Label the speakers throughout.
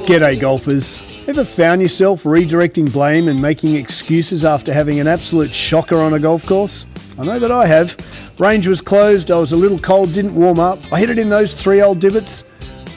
Speaker 1: G'day golfers. Ever found yourself redirecting blame and making excuses after having an absolute shocker on a golf course? I know that I have. Range was closed, I was a little cold, didn't warm up, I hit it in those 3 old divots.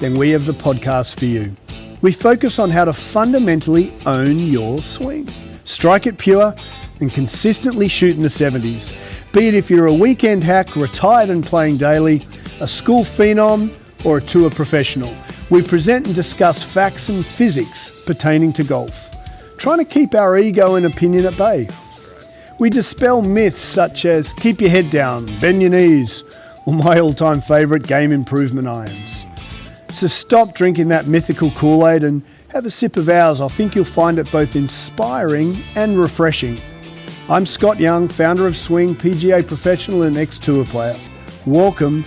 Speaker 1: Then we have the podcast for you. We focus on how to fundamentally own your swing. Strike it pure and consistently shoot in the 70s. Be it if you're a weekend hack, retired and playing daily, a school phenom or a tour professional. We present and discuss facts and physics pertaining to golf, trying to keep our ego and opinion at bay. We dispel myths such as keep your head down, bend your knees, or my all-time favourite, game improvement irons. So stop drinking that mythical Kool-Aid and have a sip of ours. I think you'll find it both inspiring and refreshing. I'm Scott Young, founder of Swing, PGA professional and ex-tour player. Welcome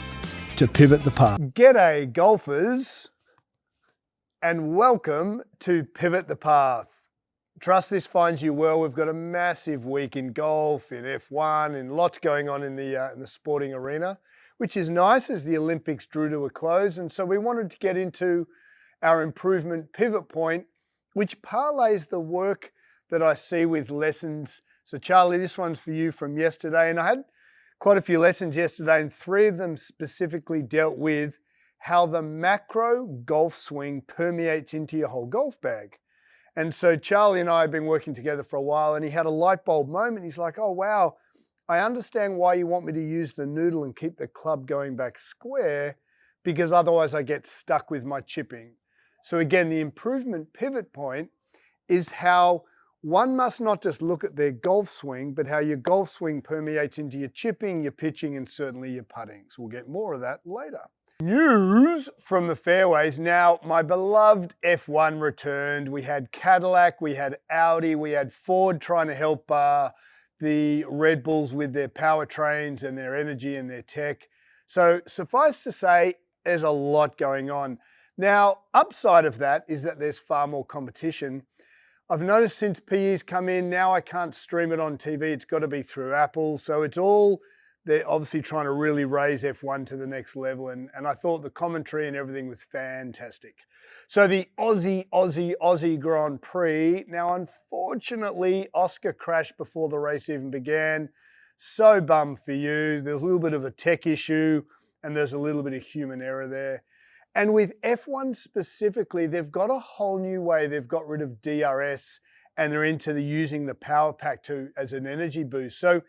Speaker 1: to Pivot the Path. G'day golfers and welcome to Pivot the Path. Trust this finds you well. We've got a massive week in golf, in F1, and lots going on in the sporting arena, which is nice as the Olympics drew to a close. And so we wanted to get into our improvement pivot point, which parlays the work that I see with lessons. So Charlie, this one's for you from yesterday. And I had quite a few lessons yesterday, and 3 of them specifically dealt with how the macro golf swing permeates into your whole golf bag. And so Charlie and I have been working together for a while, and he had a light bulb moment. He's like, oh, wow, I understand why you want me to use the noodle and keep the club going back square, because otherwise I get stuck with my chipping. So again, the improvement pivot point is how one must not just look at their golf swing, but how your golf swing permeates into your chipping, your pitching, and certainly your putting. So we'll get more of that later. News from the fairways. Now, my beloved F1 returned. We had Cadillac, we had Audi, we had Ford trying to help the Red Bulls with their powertrains and their energy and their tech. So suffice to say, there's a lot going on. Now, upside of that is that there's far more competition. I've noticed since PE's come in, now I can't stream it on TV. It's got to be through Apple. So it's all, they're obviously trying to really raise F1 to the next level. And I thought the commentary and everything was fantastic. So the Aussie Grand Prix. Now, unfortunately, Oscar crashed before the race even began. So bummed for you. There's a little bit of a tech issue and there's a little bit of human error there. And with F1 specifically, they've got a whole new way. They've got rid of DRS and they're into using the power pack as an energy boost. So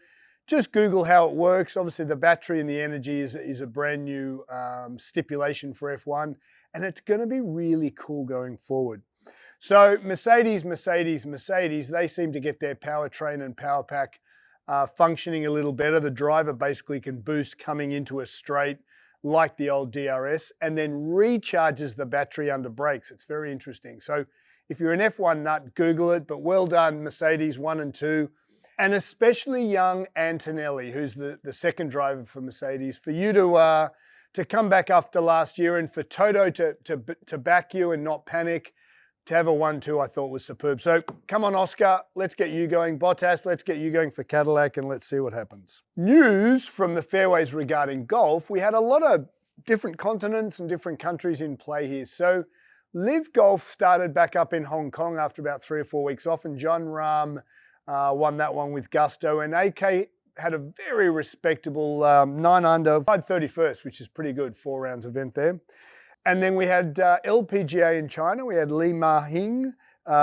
Speaker 1: just Google how it works. Obviously, the battery and the energy is a brand new stipulation for F1, and it's going to be really cool going forward. So Mercedes, they seem to get their powertrain and power pack functioning a little better. The driver basically can boost coming into a straight like the old DRS, and then recharges the battery under brakes. It's very interesting. So if you're an F1 nut, Google it, but well done, Mercedes 1 and 2, and especially young Antonelli, who's the second driver for Mercedes, for you to come back after last year and for Toto to back you and not panic. To have a 1-2, I thought was superb. So come on, Oscar, let's get you going. Bottas, let's get you going for Cadillac, and let's see what happens. News from the fairways regarding golf. We had a lot of different continents and different countries in play here. So Live Golf started back up in Hong Kong after about 3 or 4 weeks off, and John Rahm won that one with gusto, and AK had a very respectable 9 under, 31st, which is pretty good, 4 rounds event there. And then we had LPGA in China. We had Li Ma-Hing.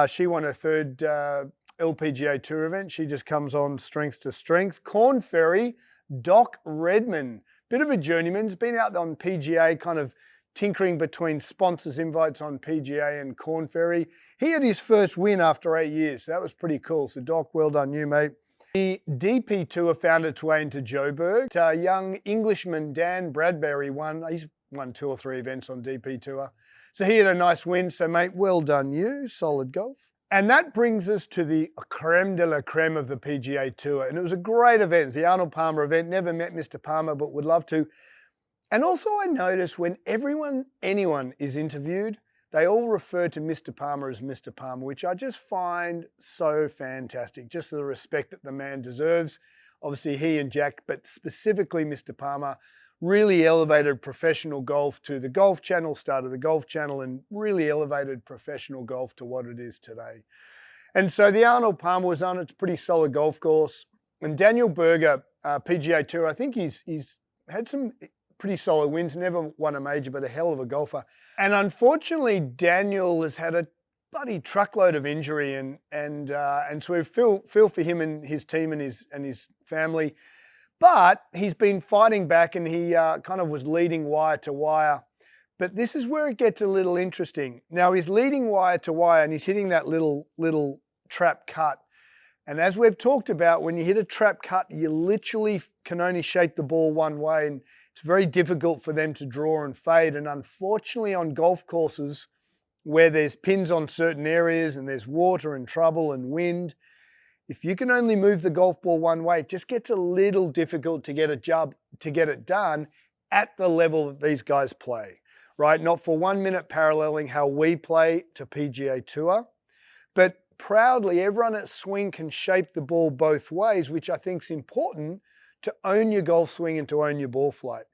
Speaker 1: She won her 3rd LPGA Tour event. She just comes on strength to strength. Corn Ferry, Doc Redman, bit of a journeyman. He's been out on PGA, kind of tinkering between sponsors' invites on PGA and Corn Ferry. He had his first win after 8 years. So that was pretty cool. So Doc, well done you, mate. The DP Tour found its way into Joburg. Young Englishman Dan Bradbury won. He's won 2 or 3 events on DP Tour. So he had a nice win. So mate, well done you. Solid golf. And that brings us to the creme de la creme of the PGA Tour. And it was a great event. It's the Arnold Palmer event. Never met Mr. Palmer, but would love to. And also I noticed when anyone is interviewed, they all refer to Mr. Palmer as Mr. Palmer, which I just find so fantastic. Just the respect that the man deserves. Obviously he and Jack, but specifically Mr. Palmer, really elevated professional golf to the Golf Channel, started the Golf Channel, and really elevated professional golf to what it is today. And so the Arnold Palmer was on. It's a pretty solid golf course. And Daniel Berger, PGA Tour, I think he's had some pretty solid wins, never won a major, but a hell of a golfer. And unfortunately, Daniel has had a bloody truckload of injury, and so we feel for him and his team and his family. But he's been fighting back, and he kind of was leading wire to wire. But this is where it gets a little interesting. Now he's leading wire to wire, and he's hitting that little trap cut. And as we've talked about, when you hit a trap cut, you literally can only shake the ball one way, and it's very difficult for them to draw and fade. And unfortunately, on golf courses where there's pins on certain areas and there's water and trouble and wind, if you can only move the golf ball one way, it just gets a little difficult to get it done at the level that these guys play, right? Not for 1 minute paralleling how we play to PGA Tour, but proudly everyone at swing can shape the ball both ways, which I think is important to own your golf swing and to own your ball flight.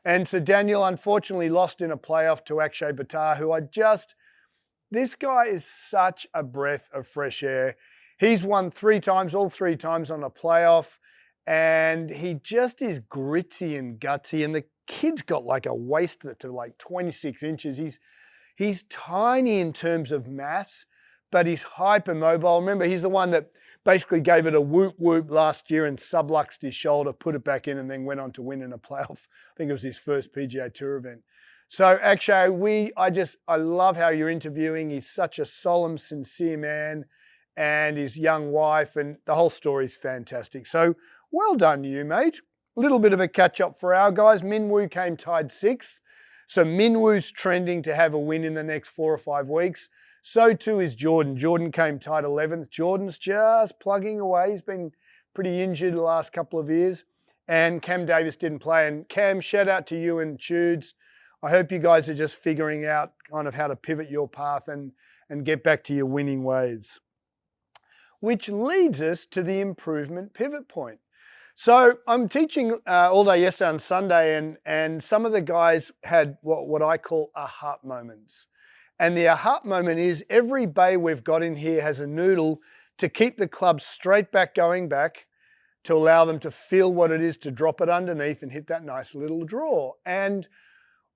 Speaker 1: And so Daniel unfortunately lost in a playoff to Akshay Bhatta, who this guy is such a breath of fresh air. He's won 3 times, all 3 times on a playoff, and he just is gritty and gutsy. And the kid's got like a waist that's like 26 inches. He's tiny in terms of mass, but he's hyper mobile. Remember, he's the one that basically gave it a whoop whoop last year and subluxed his shoulder, put it back in, and then went on to win in a playoff. I think it was his first PGA Tour event. So Akshay, I love how you're interviewing. He's such a solemn, sincere man, and his young wife, and the whole story's fantastic. So well done you, mate. A little bit of a catch up for our guys. Minwoo came tied 6th. So Minwoo's trending to have a win in the next 4 or 5 weeks. So too is Jordan. Jordan came tied 11th. Jordan's just plugging away. He's been pretty injured the last couple of years. And Cam Davis didn't play. And Cam, shout out to you and Tudes. I hope you guys are just figuring out kind of how to pivot your path and get back to your winning ways. Which leads us to the improvement pivot point. So I'm teaching all day yesterday and Sunday, and some of the guys had what I call aha moments. And the aha moment is every bay we've got in here has a noodle to keep the club straight back going back, to allow them to feel what it is to drop it underneath and hit that nice little draw. And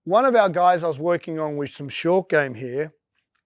Speaker 1: one of our guys I was working on with some short game here,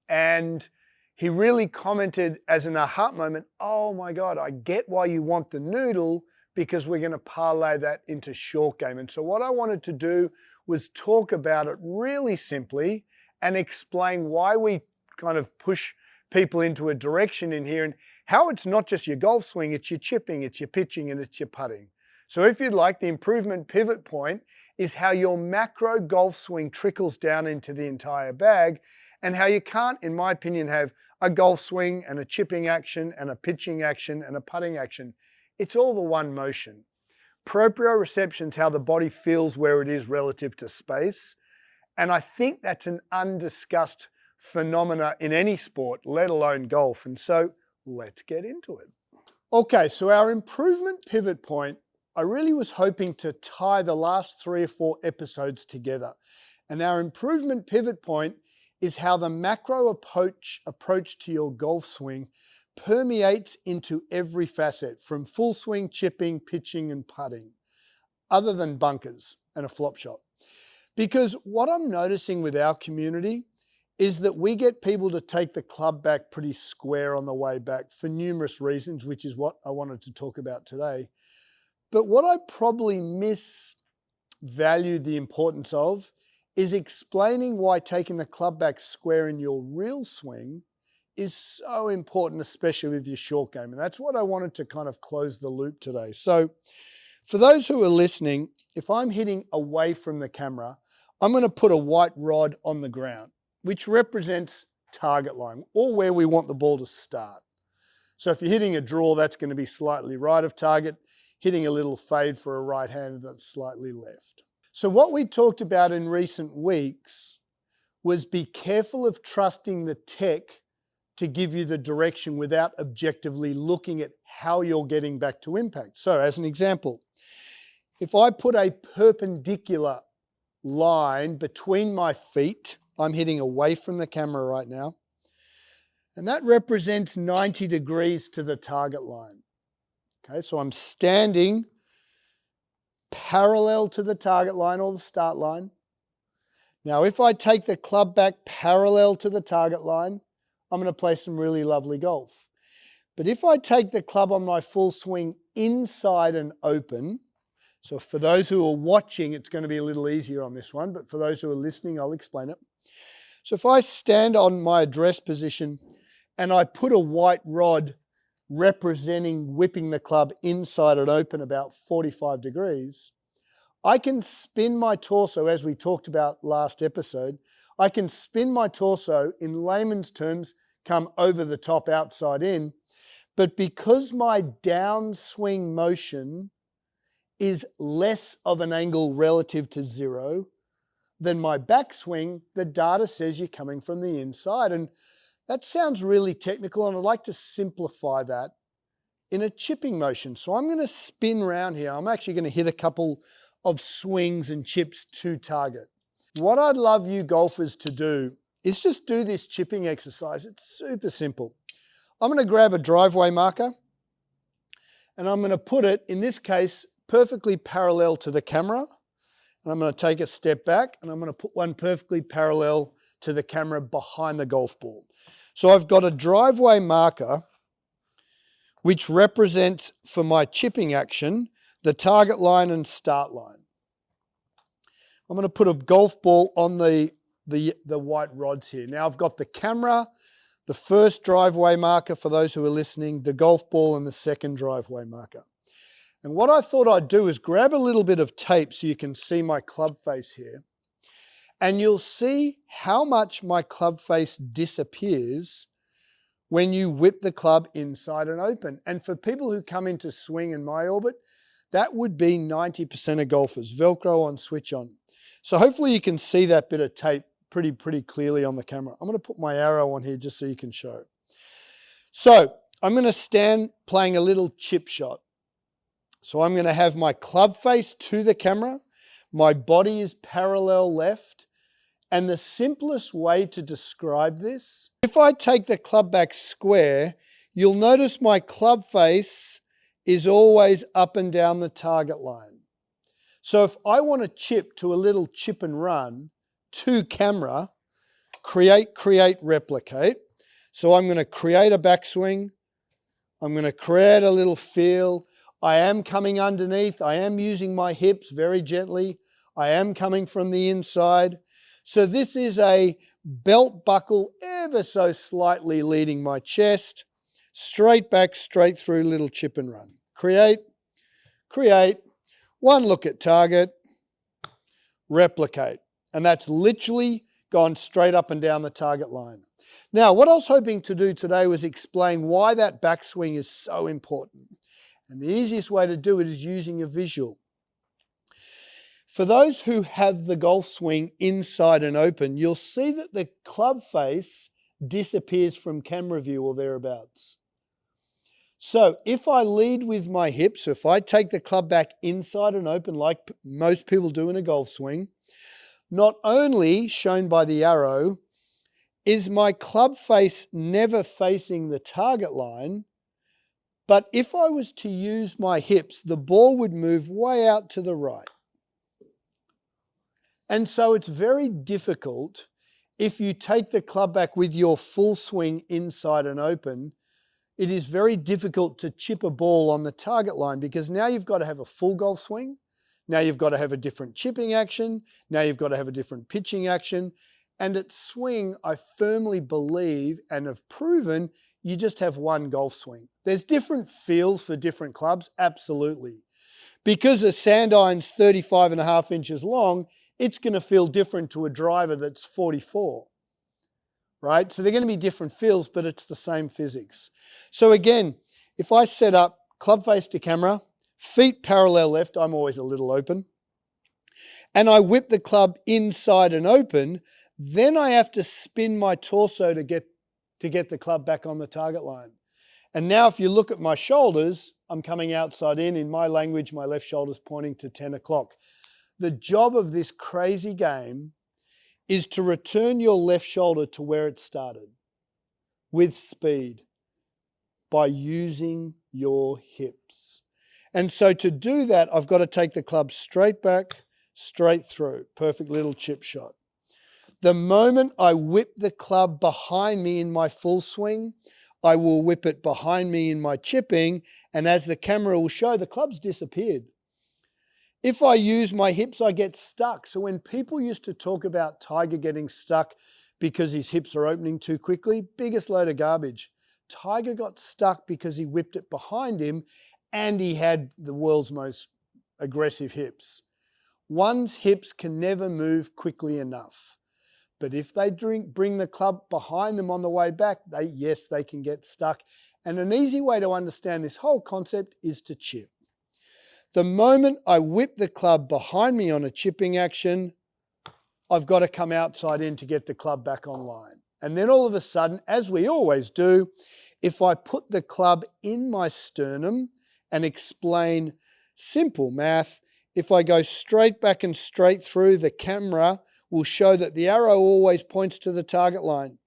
Speaker 1: and he really commented as an aha moment, oh my God, I get why you want the noodle, because we're going to parlay that into short game. And so what I wanted to do was talk about it really simply and explain why we kind of push people into a direction in here and how it's not just your golf swing, it's your chipping, it's your pitching, and it's your putting. So if you'd like, the improvement pivot point is how your macro golf swing trickles down into the entire bag, and how you can't, in my opinion, have a golf swing and a chipping action and a pitching action and a putting action. It's all the one motion. Proprioception is how the body feels where it is relative to space. And I think that's an undiscussed phenomena in any sport, let alone golf. And so let's get into it. Okay, so our improvement pivot point, I really was hoping to tie the last 3 or 4 episodes together. And our improvement pivot point is how the macro approach to your golf swing permeates into every facet, from full swing, chipping, pitching, and putting, other than bunkers and a flop shot. Because what I'm noticing with our community is that we get people to take the club back pretty square on the way back for numerous reasons, which is what I wanted to talk about today. But what I probably misvalue the importance of is explaining why taking the club back square in your real swing is so important, especially with your short game. And that's what I wanted to kind of close the loop today. So for those who are listening, if I'm hitting away from the camera, I'm going to put a white rod on the ground, which represents target line, or where we want the ball to start. So if you're hitting a draw, that's going to be slightly right of target. Hitting a little fade for a right-hander, that's slightly left. So what we talked about in recent weeks was be careful of trusting the tech to give you the direction without objectively looking at how you're getting back to impact. So as an example, if I put a perpendicular line between my feet, I'm hitting away from the camera right now, and that represents 90 degrees to the target line. Okay, so I'm standing parallel to the target line or the start line. Now, if I take the club back parallel to the target line, I'm going to play some really lovely golf. But if I take the club on my full swing inside and open, so for those who are watching, it's going to be a little easier on this one, but for those who are listening, I'll explain it. So if I stand on my address position and I put a white rod representing whipping the club inside and open about 45 degrees, I can spin my torso, as we talked about last episode, I can spin my torso, in layman's terms, come over the top, outside in, but because my downswing motion is less of an angle relative to zero than my backswing, the data says you're coming from the inside. And that sounds really technical, and I'd like to simplify that in a chipping motion. So I'm going to spin around here. I'm actually going to hit a couple of swings and chips to target. What I'd love you golfers to do is just do this chipping exercise. It's super simple. I'm going to grab a driveway marker and I'm going to put it, in this case, perfectly parallel to the camera. And I'm going to take a step back and I'm going to put one perfectly parallel to the camera behind the golf ball. So I've got a driveway marker which represents, for my chipping action, the target line and start line. I'm going to put a golf ball on the white rods here. Now I've got the camera, the first driveway marker for those who are listening, the golf ball and the second driveway marker. And what I thought I'd do is grab a little bit of tape so you can see my club face here. And you'll see how much my club face disappears when you whip the club inside and open. And for people who come into swing in my orbit, that would be 90% of golfers. Velcro on, switch on. So hopefully you can see that bit of tape pretty clearly on the camera. I'm going to put my arrow on here just so you can show. So I'm going to stand playing a little chip shot. So I'm going to have my club face to the camera. My body is parallel left. And the simplest way to describe this, if I take the club back square, you'll notice my club face is always up and down the target line. So if I want to chip to a little chip and run to camera, create, replicate. So I'm going to create a backswing. I'm going to create a little feel. I am coming underneath. I am using my hips very gently. I am coming from the inside. So this is a belt buckle ever so slightly leading my chest. Straight back, straight through, little chip and run. Create, one look at target, replicate. And that's literally gone straight up and down the target line. Now, what I was hoping to do today was explain why that backswing is so important. And the easiest way to do it is using a visual. For those who have the golf swing inside and open, you'll see that the club face disappears from camera view or thereabouts. So if I lead with my hips, so if I take the club back inside and open like most people do in a golf swing, not only, shown by the arrow, is my club face never facing the target line, but if I was to use my hips, the ball would move way out to the right. And so it's very difficult if you take the club back with your full swing inside and open. It is very difficult to chip a ball on the target line because now you've got to have a full golf swing. Now you've got to have a different chipping action. Now you've got to have a different pitching action. And at swing, I firmly believe and have proven you just have one golf swing. There's different feels for different clubs, absolutely. Because a sand iron's 35.5 inches long, it's going to feel different to a driver that's 44, right? So they're going to be different feels, but it's the same physics. So again, if I set up club face to camera, feet parallel left, I'm always a little open, and I whip the club inside and open, then I have to spin my torso to get the club back on the target line. And now if you look at my shoulders, I'm coming outside in. In my language, my left shoulder's pointing to 10 o'clock. The job of this crazy game is to return your left shoulder to where it started with speed by using your hips. And so to do that, I've got to take the club straight back, straight through. Perfect little chip shot. The moment I whip the club behind me in my full swing, I will whip it behind me in my chipping, and as the camera will show, the club's disappeared. If I use my hips, I get stuck. So when people used to talk about Tiger getting stuck because his hips are opening too quickly, biggest load of garbage. Tiger got stuck because he whipped it behind him and he had the world's most aggressive hips. One's hips can never move quickly enough. But if they bring the club behind them on the way back, yes, they can get stuck. And an easy way to understand this whole concept is to chip. The moment I whip the club behind me on a chipping action, I've got to come outside in to get the club back online. And then all of a sudden, as we always do, if I put the club in my sternum and explain simple math, if I go straight back and straight through, the camera will show that the arrow always points to the target line.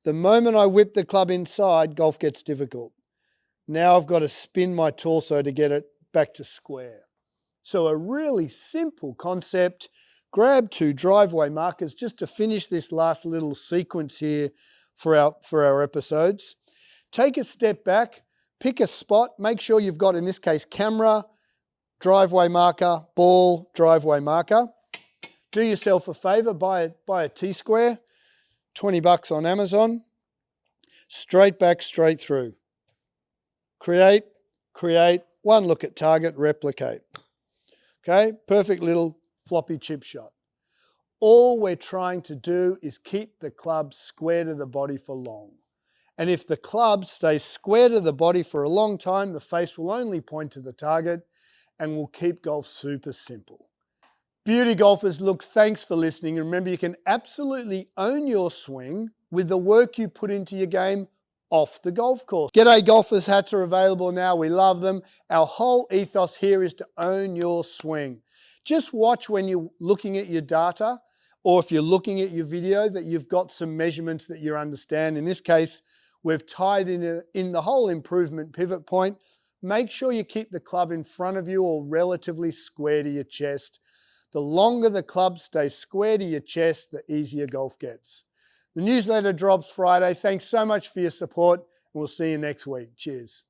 Speaker 1: The moment I whip the club inside, golf gets difficult. Now I've got to spin my torso to get it back to square. So a really simple concept. Grab 2 driveway markers just to finish this last little sequence here for our episodes. Take a step back, pick a spot, make sure you've got, in this case, camera, driveway marker, ball, driveway marker. Do yourself a favor, buy a T-square, $20 on Amazon. Straight back, straight through. Create, one look at target, replicate. Okay, perfect little floppy chip shot. All we're trying to do is keep the club square to the body for long. And if the club stays square to the body for a long time, the face will only point to the target and will keep golf super simple. Beauty golfers, look, thanks for listening. And remember, you can absolutely own your swing with the work you put into your game off the golf course. G'day golfers hats are available now. We love them. Our whole ethos here is to own your swing. Just watch when you're looking at your data, or if you're looking at your video, that you've got some measurements that you understand. In this case, we've tied in the whole improvement pivot point. Make sure you keep the club in front of you or relatively square to your chest. The longer the club stays square to your chest, the easier golf gets. The newsletter drops Friday. Thanks so much for your support, and we'll see you next week. Cheers.